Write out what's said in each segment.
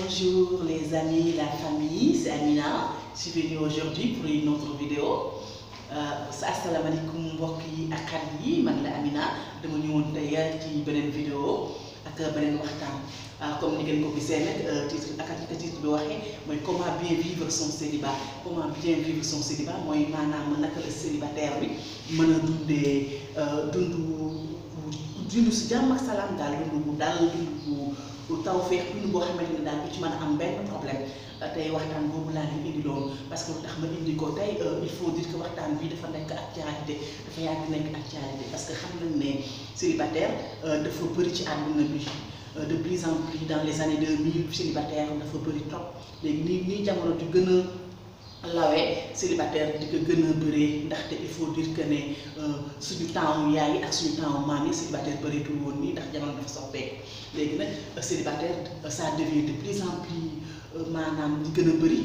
Bonjour les amis, la famille, c'est Amina. Je suis venue aujourd'hui pour une autre vidéo. Asalaamaaleykum mbokk yi ak xarit yi, man la Amina dama ñëwoon tey ci beneen vidéo ak beneen waxtaan. Comme ni ngeen ko gisee nag titre bi waxee mooy comment bien vivre son célibat. Comment bien vivre son célibat mooy maanaam naka la célibataire bi mën a dundee dund si jàmm ak salaam daal, dund bu dal, dund bu tawfeex, dund boo xamante ne daal du ci mën a am benn problème. Tey waxtaan boobu laa leen indi loolu parce que lu tax ma indi ko tey il faut dire que waxtaan bi dafa nekk actualité, dafa yàgg nekk actualité parce que xam nañ ne célibataire dafa bëri ci àdduna bi. De plus en plus dans les années 2000 célibataire dafa bëri trop léegi nii jamono di gën a lawee célibataire di ko gën a bëree ndaxte il faut dire que ne suñu temps yaay yi ak suñu temps maam yi célibataire bëreetul woon nii ndax jamono dafa soppeeku léegi nag célibataire ça devient de plus en plus maanaam di gën a bëri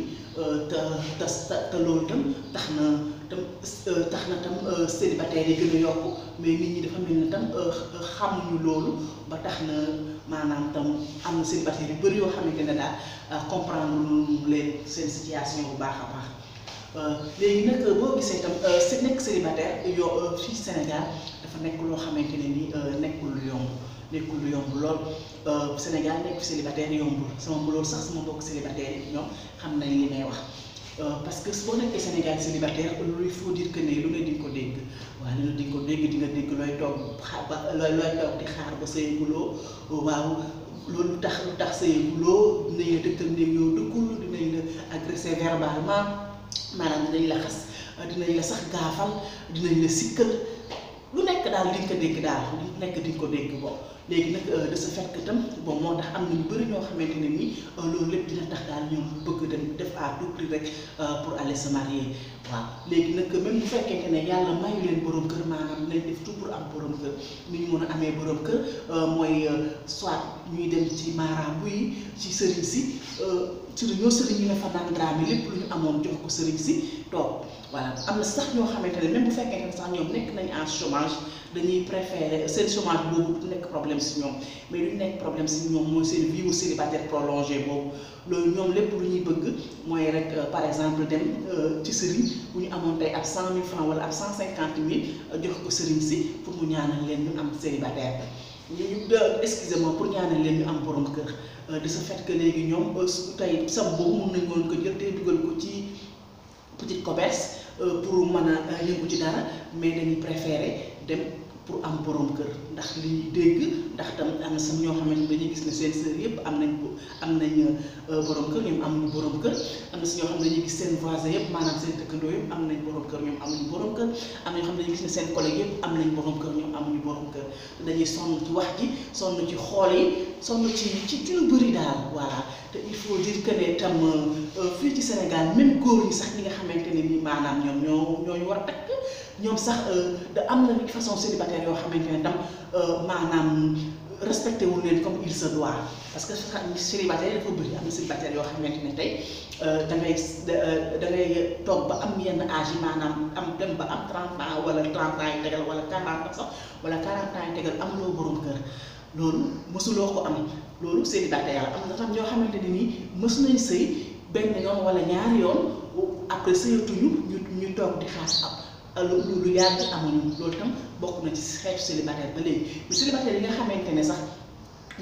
te loolu tam tax na tam célibataire yi gën a yokku mais nit ñi dafa mel ni tam xamuñu loolu ba tax na maanaam tam am na célibataire yu bëri yoo xamante ne daal comprendre leen seen situation bu baax a baax léegi nag boo gisee tam nekk célibataire yoo fii Sénégal dafa nekk loo xamante ne ni nekkul lu yomb lool. Sénégal nekk célibataire yombul loolu sax sama mbokk célibataire yi ñoom xam nañ li may wax. Parce que boo nekkee Sénégal célibataire loolu il faut dire que ne lu ne di nga ko dégg waaw lu ne di nga ko dégg di nga dégg looy toog looy toog di xaar ba sëyaguloo waaw loolu lu tax sëyaguloo dinañ la dëkkal néeg yow dëkkul dinañ la agressé verbalement maanaam dinañ la xas dinañ la sax gaafal dinañ la sikkal lu nekk daal di nga ko dégg daal lu nekk di nga ko dégg bon léegi nag de ce fait que tam bon moo tax am na ñu bëri ñoo xamante ne nii loolu lépp dina tax daal ñoom bëgg dem def à tout prix rek pour aller se marier waaw léegi nag même bu fekkente ne yàlla mayu leen borom kër maanaam nañ def tout pour am borom kër ni ñu mën a amee borom kër mooy soit ñuy dem ci maaraabu yi ci sëriñ si surtout ñoo sëriñ yi nga fa naan drame lépp lu ñu amoon jox ko sëriñ si toog voilà am na sax ñoo xamante ne même bu fekkente ne sax ñoom nekk nañ en chômage dañuy préférer seen chômage boobu du nekk problème si ñoom mais lu nekk problème si ñoom mooy seen vie wu célibataire prolongé boobu loolu ñoom lépp lu ñuy bëgg mooy rek par exemple dem ci sëriñ bu ñu amoon tey ab 100 000 francs wala ab 150 000 jox ko sëriñ si pour mu ñaanal leen ñu am célibataire excusez-moi pour ñaanal leen ñu am borom kër de ce fait que léegi ñoom tey sam boobu mun nañ woon ko jël tey dugal ko ci petit commerce pour mën a yëngu ci dara mais dañuy préférer dem pour am borom kër ndax li ñuy dégg ndax tam am na sam ñoo xamante ne dañuy gis ne seen sœur yëpp am nañ borom kër ñoom amuñu borom kër am na si ñoo xam ne dañuy gis seen voisin yëpp maanaam seen dëkkandoo yëpp am nañ borom kër ñoom amuñu borom kër am na ñoo xam ne dañuy gis ne seen collègue yëpp am nañ borom kër ñoom amuñu borom kër dañuy sonn ci wax ji sonn ci xool yi sonn ci lu bëri daal voilà te il faut dire que ne tam fii ci Sénégal même góor ñi sax ñi nga xamante ne ni maanaam ñoom ñoo ñu war a takk ñoom sax da am na façon célibataire yoo xamante ne tam maanaam respecté wul leen comme il se doit parce que célibataire dafa bëri am na célibataire yoo xamante ne tey da ngay toog ba am yenn âge yi maanaam dem ba am 30 ans wala 30 ans yi tegal wala 40 ans sax wala 40 ans yi tegal amuloo borom kër loolu mësuloo ko am loolu célibataire la am na tam ñoo xamante ne nii mës nañ sëy benn yoon wala ñaari yoon après sëyatuñu ñu toog di xaar lu yàgg amuñu loolu tam bokk na ci xeetu célibataire ba léegi mais célibataire yi nga xamante ne sax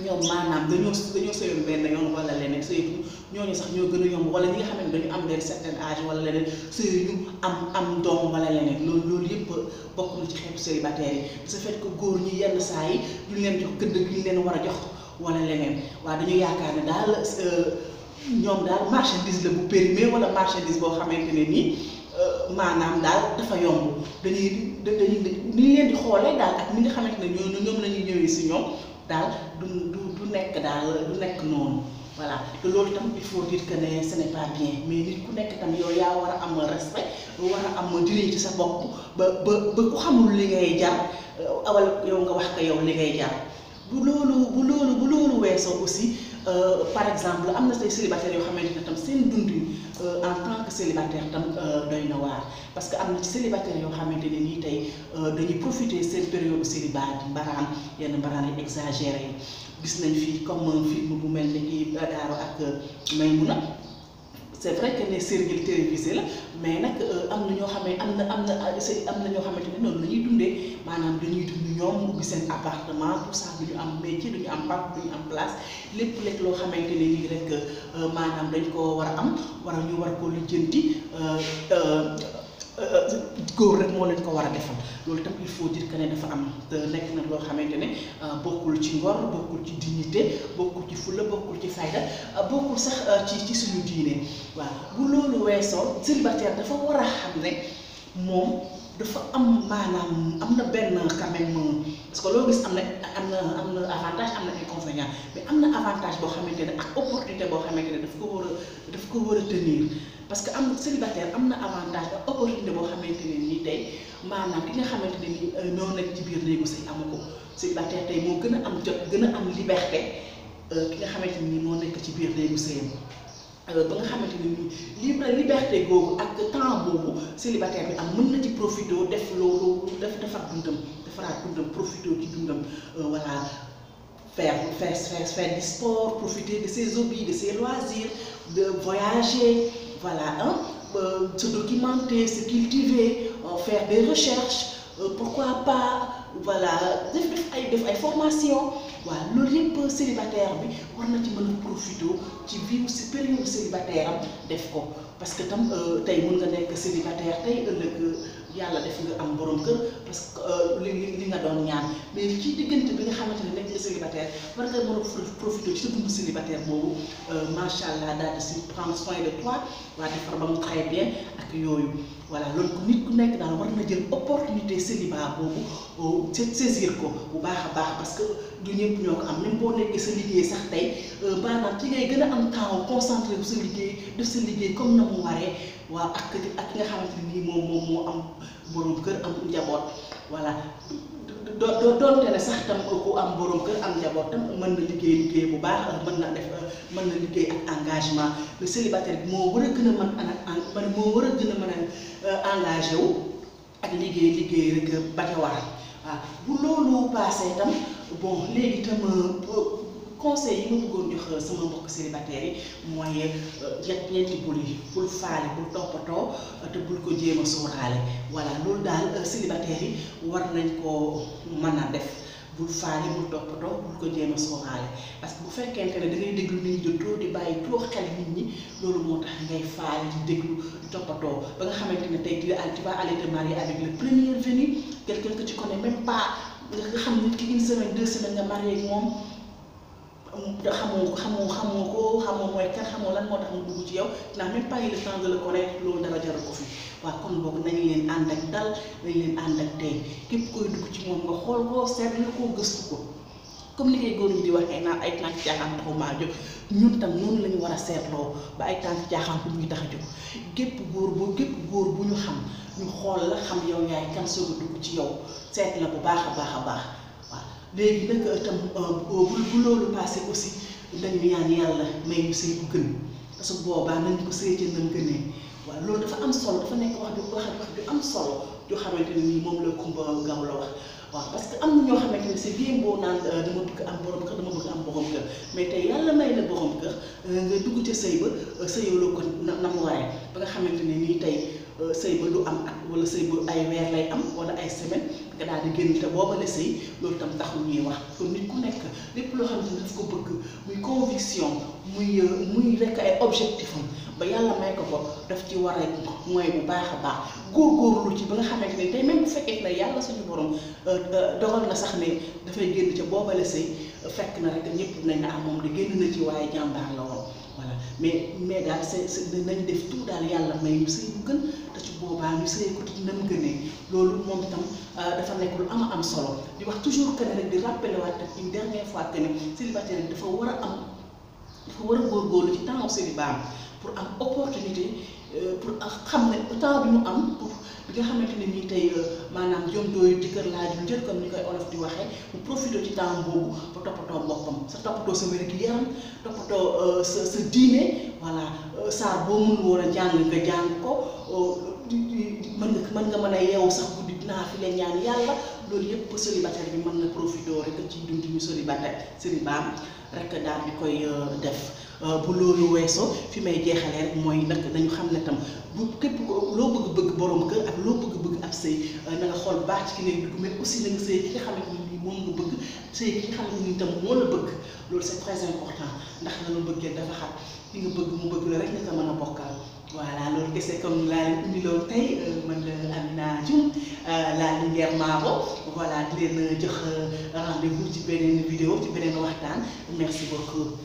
ñoom maanaam dañoo sëyoon benn yoon wala leneen sëyatu ñooñu sax ñoo gën a yomb wala ñi nga xamante dañu am benn certain âge wala leneen sëyuñu am doom wala leneen loolu yëpp bokk na ci xeetu célibataire yi de ce fait que góor ñi yenn saa yi duñ leen jox gëdd gi ñu leen war a jox wala leneen waaw dañu yaakaar ne daal ñoom daal marchandise la bu périmé wala marchandise boo xamante ne nii maanaam daal dafa yomb dañuy ni leen di xoolee daal ak ni nga xamante ne ñoom la ñuy ñëwee si ñoom daal du nekk noonu voilà te loolu tam il faut dire que ne ce n'est pas bien mais nit ku nekk tam yow yaa war a am respect war a am dignité sa bopp ba ku xamul li ngay jar wala yow nga wax ko yow li ngay jar bu loolu weesoo aussi par exemple am na say célibataires yoo xamante ne tam seen dundin en tant que célibataire tam doy na waar parce que am na ci célibataires yoo xamante ne nii tey dañuy profiter seen période célibat di mbaraan yenn mbaraan yi exagéré yi gis nañ fii comme film bu mel ni kii Daaro ak Maymuna c'est vrai que ne série télévisée la mais nag am na ñoo xamee am na ñoo xamante ne noonu la ñuy dundee maanaam dañuy dund ñoom ubbi seen appartement tout ça du ñu am métier du ñu am pap du ñu am place lépp loo xamante ne nii rek maanaam dañ ko war a am ñu war ko lijjanti góor rek moo leen ko war a defal loolu tam il faut dire que ne dafa am nekk na loo xamante ne bokkul ci ngor bokkul ci dignité bokkul ci fulla bokkul ci fayda bokkul sax ci suñu diine waaw bu loolu weesoo célibataire dafa war a xam ne moom dafa am maanaam am na benn quand même parce que loo gis am na avantage am na inconvénient mais am na avantage boo xamante ne ak opportunité boo xamante ne daf ko war a tenir parce que am célibataire am na avantage ak opportunité boo xamante ne nii tey maanaam ki nga xamante ne nii ñoo nekk ci biir néegu sëy amu ko célibataire tey moo gën a am jot gën a am liberté ki nga xamante ne nii moo nekk ci biir néegu sëyam ba nga xamante ne nii liberté googu ak temps boobu célibataire bi am mën na ci profité def loolu defaraat dundam profité ci dundam voilà faire du sport profiter de ses hobbies de ses loisirs de voyager voilà se documenter se cultiver faire des recherches pourquoi pas voilà def ay formation waaw loolu yëpp célibataire bi war na ci mën a profité ci biir si période célibataire am def ko parce que tam tey mun nga nekk célibataire tey ëllëg yàlla def nga am borom kër parce que li nga doon ñaan mais ci diggante bi nga xamante ne nekk nga célibataire war nga mën a profité ci sa dund célibataire boobu macha allah daal di si prendre soin de toi waa defar ba mu très bien ak yooyu voilà loolu nit ku nekk daal war na jël opportunité célibat boobu saisir ko bu baax a baax parce que du ñëpp ñoo ko am même boo nekkee sa liggéey sax tey maanaam ci ngay gën a am temps concentré wu sa liggéey def sa liggéey comme na mu waree waaw ak ki nga xamante ne nii moom moo am borom kër am njaboot voilà doonte ne sax tam ku am borom kër am njaboot tam mën na liggéey bu baax mën na liggéey ak engagement le célibataire bi moo war a gën a mën a engagé wu ak liggéey rek ba ca war waaw bu loolu passé tam bon léegi tam conseil yi ma bëggoon jox sama mbokk célibataire yi mooy ñetti bul faale bul toppatoo te bul ko jéem a sóoraale voilà loolu daal célibataire yi war nañ koo mën a def bul faale bul toppatoo bul ko jéem a sóoraale parce que bu fekkente ne da ngay déglu nit ñi de trop di bàyyi trop xel nit ñi loolu moo tax ngay faale di déglu di toppatoo ba nga xamante ne tey tu vas aller te marier avec le premier venu quelqu'un que tu connais même pas nga xam nit ki 1 semaine 2 semaines nga marié ak moom xamoo ko mooy kan xamoo lan moo tax mu dugg ci yow n'a même pas eu le temps de le connaître loolu dara jaral ko fi waaw kon boog nañu leen ànd ak dal nañu leen ànd ak tey képp koy dugg ci moom nga xool ko seetlu ko gëstu ko comme ni ngay góor ñi di waxee naan ay tànk caaxaan taxu maa jóg ñun tam noonu la ñu war a seetloo ba ay tànk caaxaan bu ñu tax a jóg gépp góor bu ñu xam ñu xool la xam yow yaay kan soog a dugg ci yow seet la bu baax a baax a baax waaw léegi nag itam bu loolu passé aussi dañu ñaan yàlla may ñu sëy bu gën parce que boobaa nañ ko sëy ca nam gënee waaw loolu dafa am solo dafa nekk wax ju am solo joo xamante ne nii moom la Kumba Gaw la wax waaw parce que am na ñoo xamante ne c'est bien boo naan dama bëgg am borom kër dama bëgg am borom kër mais tey yàlla may la borom kër nga dugg ca sëy ba sëyaloo ko na mu waree ba nga xamante ne nii tey sëy ba du am at wala sëy ba ay weer lay am wala ay semaine nga daal di génn te booba la sëy loolu tam taxul ñuy wax kon nit ku nekk lépp loo xamante ne daf ko bëgg muy conviction muy rekk ay objectif am ba yàlla may ko daf ci war a mooy bu baax a baax góorgóorlu ci ba nga xamante ne tey même bu fekkee ne yàlla suñu borom dogal na sax ne dafay génn ca booba la sëy fekk na rek ñëpp nañ na am moom de génn na ci waaye jàmbaar la woon voilà mais daal nañ def tout daal yàlla may ñu sëy bu gën te ci boobaa ñu sëy ko ci nam gënee loolu moom itam dafa nekk lu am solo di wax toujours que ne rek di rappeler waat une dernière fois que ne célibataire bi dafa war a góorgóorlu ci temps célibat pour am opportunité pour xam ne temps bi mu am pour bi nga xamante ne nii tey maanaam jom dooyu jëkkër laajul njël comme ni koy olof di waxee mu profité ci temps boobu ba toppatoo boppam sa toppatoo sa wér-gu-yaram toppatoo sa diine voilà saar boo mënul woon a jàng nga jàng ko mën nga a yeewu sax guddi dinaa fi leen ñaan yàlla loolu yëpp célibataire bi mën na profité rek ci dund ñu célibaam rek daal di koy def. Bu loolu weesoo fi may jeexalee rek mooy nag dañu xam ne tam bu képp loo bëgg borom kër ak loo bëgg ab sëy na nga xool baax ci ki ngay dugg mais aussi na nga sëy ki nga xamante ni moom nga bëgg sëy ki nga xamante ni tam moo la bëgg loolu c'est très important ndax na lu bëggee dafa xat li nga bëgg mu bëgg la rek nga ko mën a bokkal. Voilà loolu kese comme laa leen indiloon tey man la Amina Dioum la Linguère Mabo voilà di leen jox rendez-vous ci beneen vidéo ci beneen waxtaan merci beaucoup.